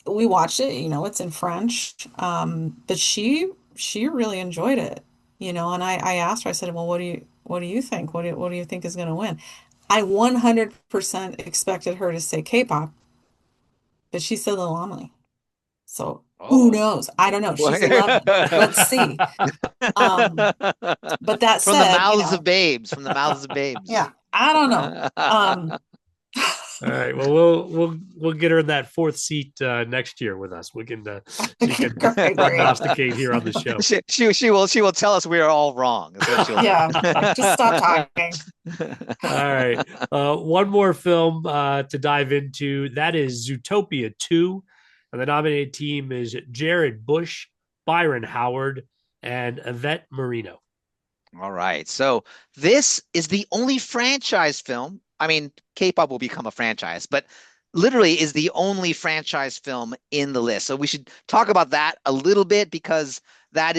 we watched it, it's in French. But she really enjoyed it, and I asked her, I said, well, what do you think? What do you think is gonna win? I 100% expected her to say K-pop, but she said Lil Amelie. So who Oh. knows? I don't know. She's 11. Let's see. Um, but that From the said, mouths of babes, from the mouths of babes. yeah, I don't know. All right. Well, we'll get her in that fourth seat next year with us. We can she can Great, great. prognosticate here on the show. She will tell us we are all wrong. Is what she'll Yeah, do. just stop talking. All right. One more film to dive into. That is Zootopia 2. And the nominated team is Jared Bush, Byron Howard, and Yvette Marino. All right. So this is the only franchise film. I mean, K-pop will become a franchise, but literally is the only franchise film in the list. So we should talk about that a little bit, because that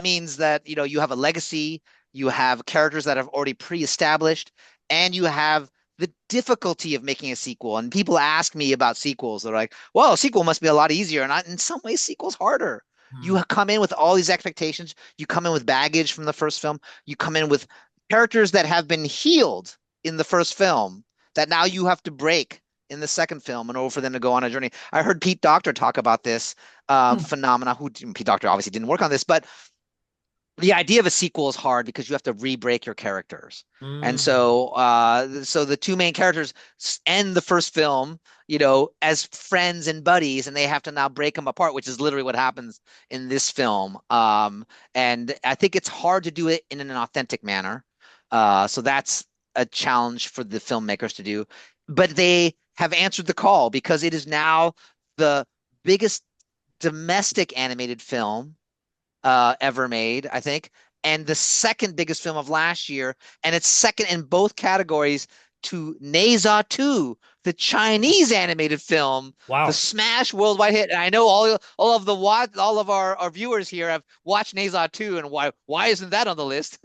means that you have a legacy, you have characters that have already pre-established, and you have the difficulty of making a sequel. And people ask me about sequels. They're like, "Well, a sequel must be a lot easier." And in some ways, sequel's harder. Hmm. You come in with all these expectations. You come in with baggage from the first film. You come in with characters that have been healed in the first film that now you have to break in the second film in order for them to go on a journey. I heard Pete Docter talk about this phenomena. Pete Docter obviously didn't work on this, but the idea of a sequel is hard because you have to re-break your characters. And Mm. so the two main characters end the first film, as friends and buddies, and they have to now break them apart, which is literally what happens in this film. And I think it's hard to do it in an authentic manner. So that's a challenge for the filmmakers to do. But they have answered the call, because it is now the biggest domestic animated film ever made, I think, and the second biggest film of last year, and it's second in both categories to Neza 2, the Chinese animated film, the Wow. smash worldwide hit. And I know all of our viewers here have watched Neza 2, and why isn't that on the list?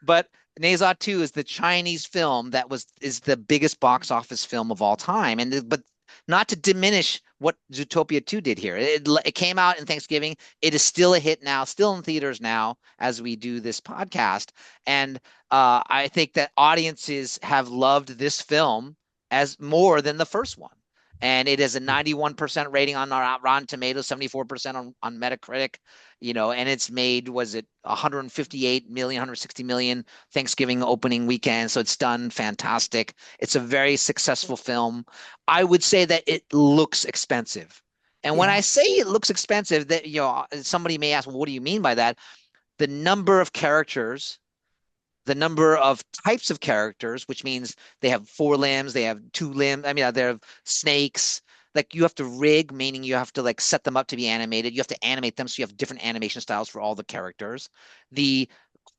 But Neza 2 is the Chinese film that is the biggest box office film of all time. But not to diminish what Zootopia 2 did here. It came out in Thanksgiving. It is still a hit now, still in theaters now as we do this podcast. And I think that audiences have loved this film as more than the first one. and it has a 91% rating on our Rotten Tomatoes, 74% on Metacritic, and it's made, was it 158 million, 160 million Thanksgiving opening weekend. So it's done fantastic. It's a very successful film. I would say that it looks expensive. And when I Yeah. say it looks expensive, that, somebody may ask, well, what do you mean by that? The number of characters, the number of types of characters, which means they have 4 limbs, they have 2 limbs. I mean, they have snakes. Like, you have to rig, meaning you have to like set them up to be animated. You have to animate them, so you have different animation styles for all the characters. The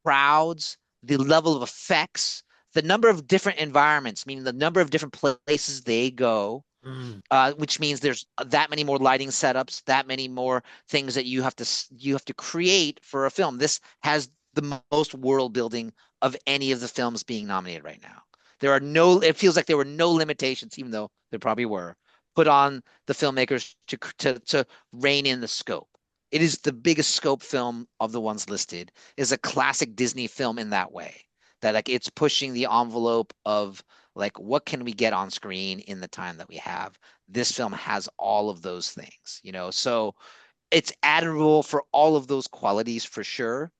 crowds, the level of effects, the number of different environments, meaning the number of different places they go, Mm. which means there's that many more lighting setups, that many more things that you have to create for a film. This has the most world building of any of the films being nominated right now. It feels like there were no limitations, even though there probably were, put on the filmmakers to rein in the scope. It is the biggest scope film of the ones listed. It is a classic Disney film in that way, that like it's pushing the envelope of like, what can we get on screen in the time that we have? This film has all of those things. So it's admirable for all of those qualities for sure.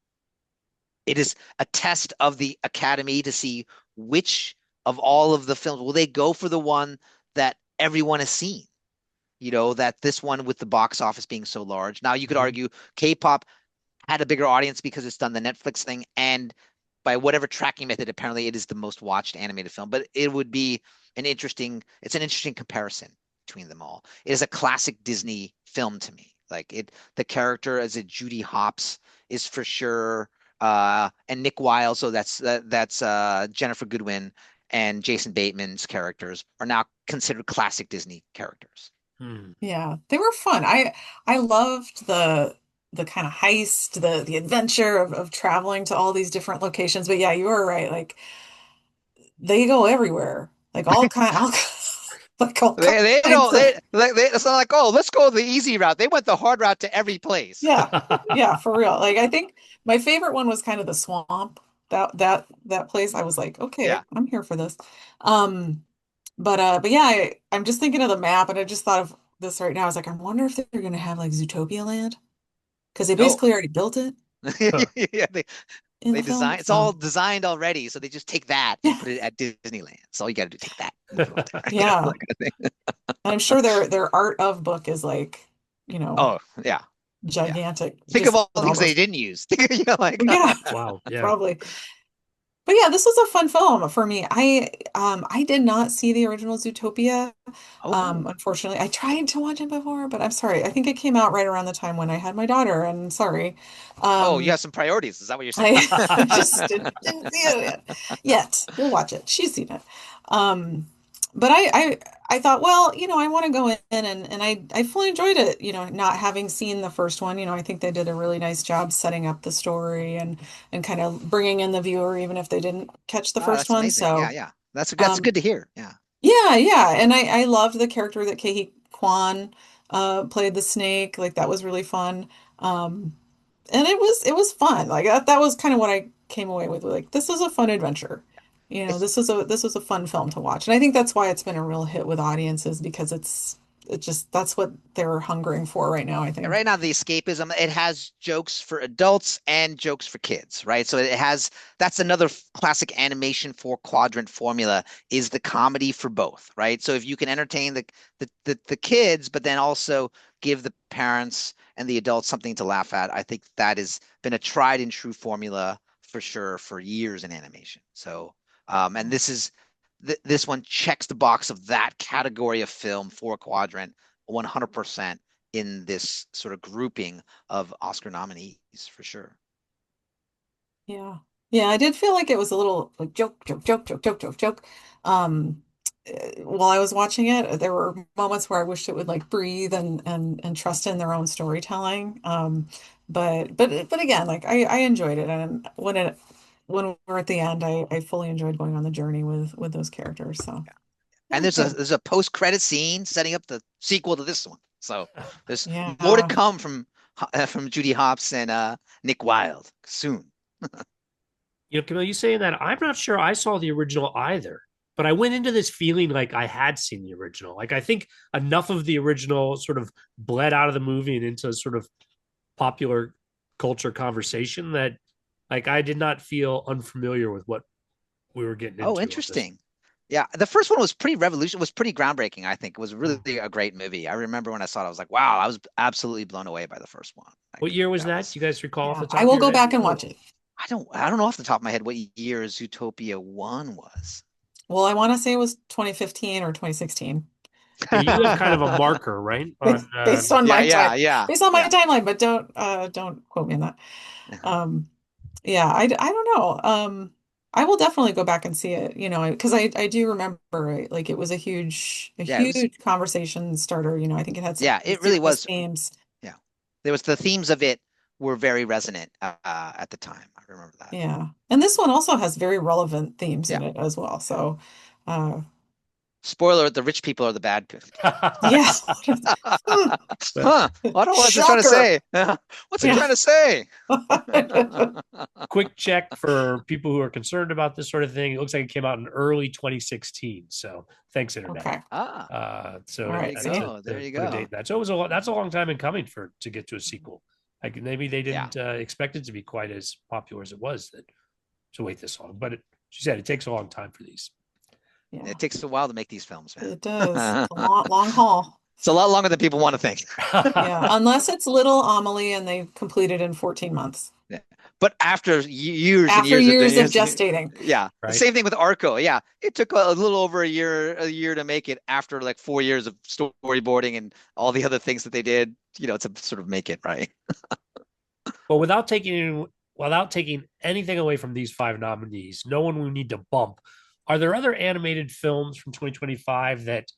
It is a test of the Academy to see which of all of the films will they go for, the one that everyone has seen. That this one, with the box office being so large. Now you could Mhm. argue K-pop had a bigger audience because it's done the Netflix thing, and by whatever tracking method, apparently it is the most watched animated film. But it's an interesting comparison between them all. It is a classic Disney film to me. The character as a Judy Hopps is for sure, and Nick Wilde. So that's Jennifer Goodwin and Jason Bateman's characters are now considered classic Disney characters. Mm. Yeah, they were fun. I loved the kind of heist, the adventure of traveling to all these different locations. But yeah, you were right. Like they go everywhere. Like all like all They kinds don't of it's not like, oh, let's go the easy route. They went the hard route to every place. yeah. Yeah, for real. Like I think my favorite one was kind of the swamp. That place. I was like, okay, Yeah. I'm here for this. Um but yeah, I'm just thinking of the map and I just thought of this right now. I was like, I wonder if they're gonna have like Zootopia Land. Because they Oh. basically already built it Yeah, in they the film. design it's all So designed already, so they just take that and yeah, put it at Disneyland. So all you got to do, take that, move it over there. yeah. That kind of thing. And I'm sure their art of book is like, you know, Oh, yeah. Yeah. gigantic, Think of just all the with all things they those. didn't use. Like Yeah, Wow. Yeah. probably. But yeah, this was a fun film for me. I did not see the original Zootopia. oh. Unfortunately, I tried to watch it before, but I'm sorry. I think it came out right around the time when I had my daughter, and sorry. Oh, you Um, have some priorities. Is that what you're saying? I just didn't see it yet. We'll watch it. She's seen it. Um, but I thought, well, I want to go in and I fully enjoyed it, not having seen the first one. I think they did a really nice job setting up the story and kind of bringing in the viewer, even if they didn't catch the Oh, first that's one. amazing. Yeah, So, yeah. That's um, good to hear. Yeah. yeah, yeah. And I loved the character that Kehi Kwan played the snake. Like that was really fun. Um, and it was fun. Like that was kind of what I came away with. Like this is a fun adventure. It's This was a fun film to watch. And I think that's why it's been a real hit with audiences because it's just that's what they're hungering for right now, I think. right now the escapism, it has jokes for adults and jokes for kids, right? So that's another classic animation four quadrant formula, is the comedy for both, right? So if you can entertain the kids but then also give the parents and the adults something to laugh at, I think that has been a tried and true formula for sure for years in animation. So and this one checks the box of that category of film, four quadrant, 100% in this sort of grouping of Oscar nominees for sure. Yeah. Yeah, I did feel like it was a little like joke, joke, joke, joke, joke, joke, joke. While I was watching it, there were moments where I wished it would like breathe and trust in their own storytelling. But again, like I enjoyed it, and when we're at the end, I fully enjoyed going on the journey with those characters. So And yeah, good. there's a post credit scene setting up the sequel to this one. So there's more to Yeah. come from Judy Hopps and Nick Wilde soon. Camille, you saying that I'm not sure I saw the original either. but I went into this feeling like I had seen the original. Like I think enough of the original sort of bled out of the movie and into sort of popular culture conversation that like I did not feel unfamiliar with what we were getting into. Oh, interesting. Yeah, the first one was pretty revolution, was pretty groundbreaking, I think. It was really a great movie. I remember when I saw it, I was like, wow, I was absolutely blown away by the first one. What Like year was that that? was, Do you guys recall off the top I of will your go head? back and watch it. I don't know off the top of my head what year Zootopia 1 was. Well, I want to say it was 2015 or 2016. Yeah, you have kind of a marker, right? On Based on Yeah, my time, yeah, yeah, based on my yeah. timeline, but don't quote me on that. Um, yeah, I don't know. I will definitely go back and see it, because I do remember like it was a Yeah, it was, huge conversation starter. I think it had some yeah, it really serious was. themes. Yeah. There was the themes of it were very resonant at the time. I remember that. Yeah. And this one also has very relevant themes Yeah. in it as well. So, uh, Spoiler, the rich people are the bad people. yeah. Huh. What was it trying to Shocker. say? What's it Yeah. trying to say? Quick check for people who are concerned about this sort of thing. It looks like it came out in early 2016. So thanks, Internet. Okay. So All right, There you go. There you put a go. date in that. So that's a long time in coming to get to a sequel. Like maybe they didn't expect it to be quite as popular as it was to wait this long. But she said it takes a long time for these. Yeah. It takes a while to make these films, man. It does. It's a long haul. It's a lot longer than people want to think. Yeah. Unless it's Little Amelie and they completed in 14 months. Yeah. But after years and After years years of gestating. yeah. Right. The same thing with Arco. Yeah. It took a little over a year to make it after like 4 years of storyboarding and all the other things that they did, to sort of make it right. Well, without taking anything away from these 5 nominees, no one we need to bump. Are there other animated films from 2025 that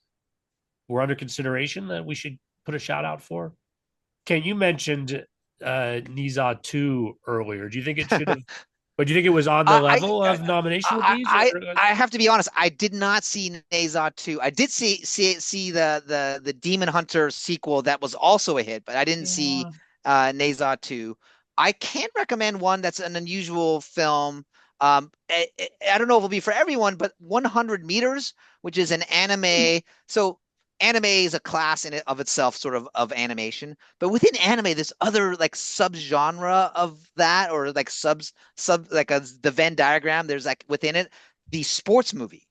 were under consideration that we should put a shout out for? Ken, you mentioned Niza 2 earlier. Do you think it should have, but do you think it was on the level of nomination with these? I have to be honest. I did not see Niza 2. I did see the Demon Hunter sequel that was also a hit, but I didn't see Niza 2. I can't recommend one that's an unusual film. I don't know if it'll be for everyone, but 100 Meters, which is an anime. So anime is a class in it of itself, sort of animation. But within anime, there's other like subgenre of that, or like the Venn diagram. There's like within it the sports movie.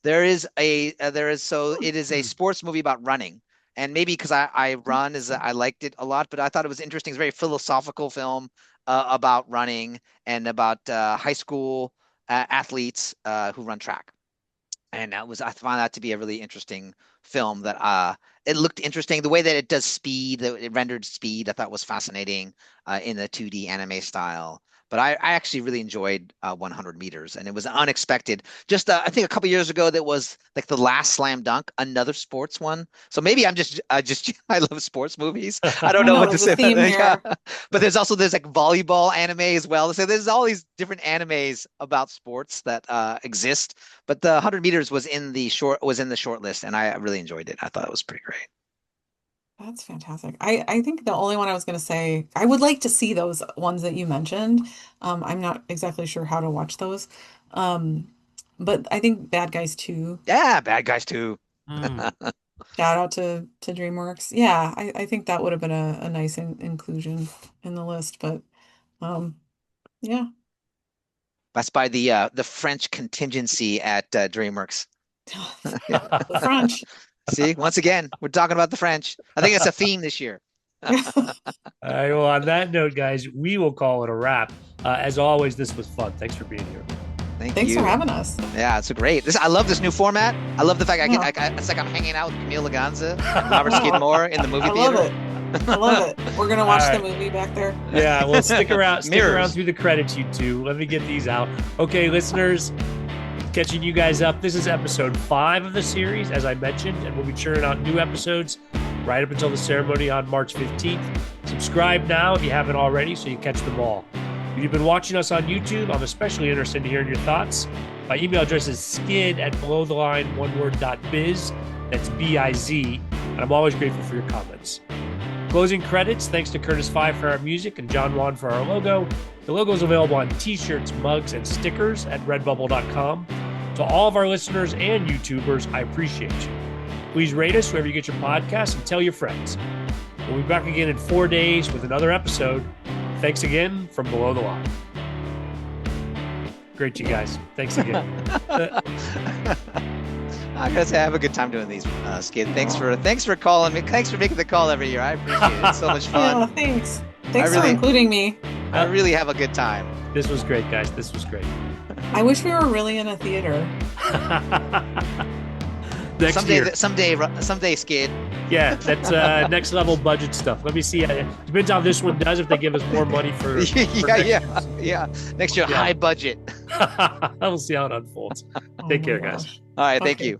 So it is a sports movie about running. And maybe because I run, I liked it a lot, but I thought it was interesting. It's a very philosophical film about running and about high school athletes who run track. And I found that to be a really interesting film. That it looked interesting. The way that it does speed, that it rendered speed, I thought was fascinating in the 2D anime style. But I actually really enjoyed 100 Meters, and it was unexpected. Just I think a couple years ago, that was like the last Slam Dunk, another sports one. So maybe I'm just I love sports movies. I don't know what to say. But there's like volleyball anime as well. So there's all these different animes about sports that exist. But the 100 Meters was in the short list, and I really enjoyed it. I thought it was pretty great. That's fantastic. I think the only one I was going to say, I would like to see those ones that you mentioned. I'm not exactly sure how to watch those. But I think Bad Guys 2. Yeah, Bad Guys 2. Shout out to DreamWorks. Yeah, I think that would have been a nice inclusion in the list. But yeah. That's by the French contingency at DreamWorks. The French. See, once again, we're talking about the French. I think it's a theme this year. All right. Well, on that note, guys, we will call it a wrap. As always, this was fun. Thanks for being here. Thanks for having us. Yeah, it's great. I love this new format. I love the fact it's like I'm hanging out with Camille Leganza and Robert Skidmore in the movie theater. I love it. We're gonna watch the movie back there. Yeah, well, stick around through the credits, you two. Let me get these out. Okay, listeners. Catching you guys up. This is episode 5 of the series, as I mentioned, and we'll be churning out new episodes right up until the ceremony on March 15th. Subscribe now if you haven't already so you catch them all. If you've been watching us on YouTube, I'm especially interested in hearing your thoughts. My email address is skid@belowtheline.biz. That's B-I-Z, and I'm always grateful for your comments. Closing credits, thanks to Curtis Five for our music and John Wan for our logo. The logo is available on t-shirts, mugs, and stickers at redbubble.com. To all of our listeners and YouTubers, I appreciate you. Please rate us wherever you get your podcasts and tell your friends. We'll be back again in 4 days with another episode. Thanks again from Below the Line. Great, you guys. Thanks again. I gotta say, I have a good time doing these, Skid. Thanks for calling me. Thanks for making the call every year. I appreciate it. It's so much fun. Yeah, thanks. Thanks for including me. I really have a good time. This was great, guys. This was great. I wish we were really in a theater. Next year. Someday, Skid. Yeah, that's next level budget stuff. Let me see. Depends how this one does. If they give us more money for yeah. Next year, high budget. We'll see how it unfolds. Take care, guys. All right, thank you.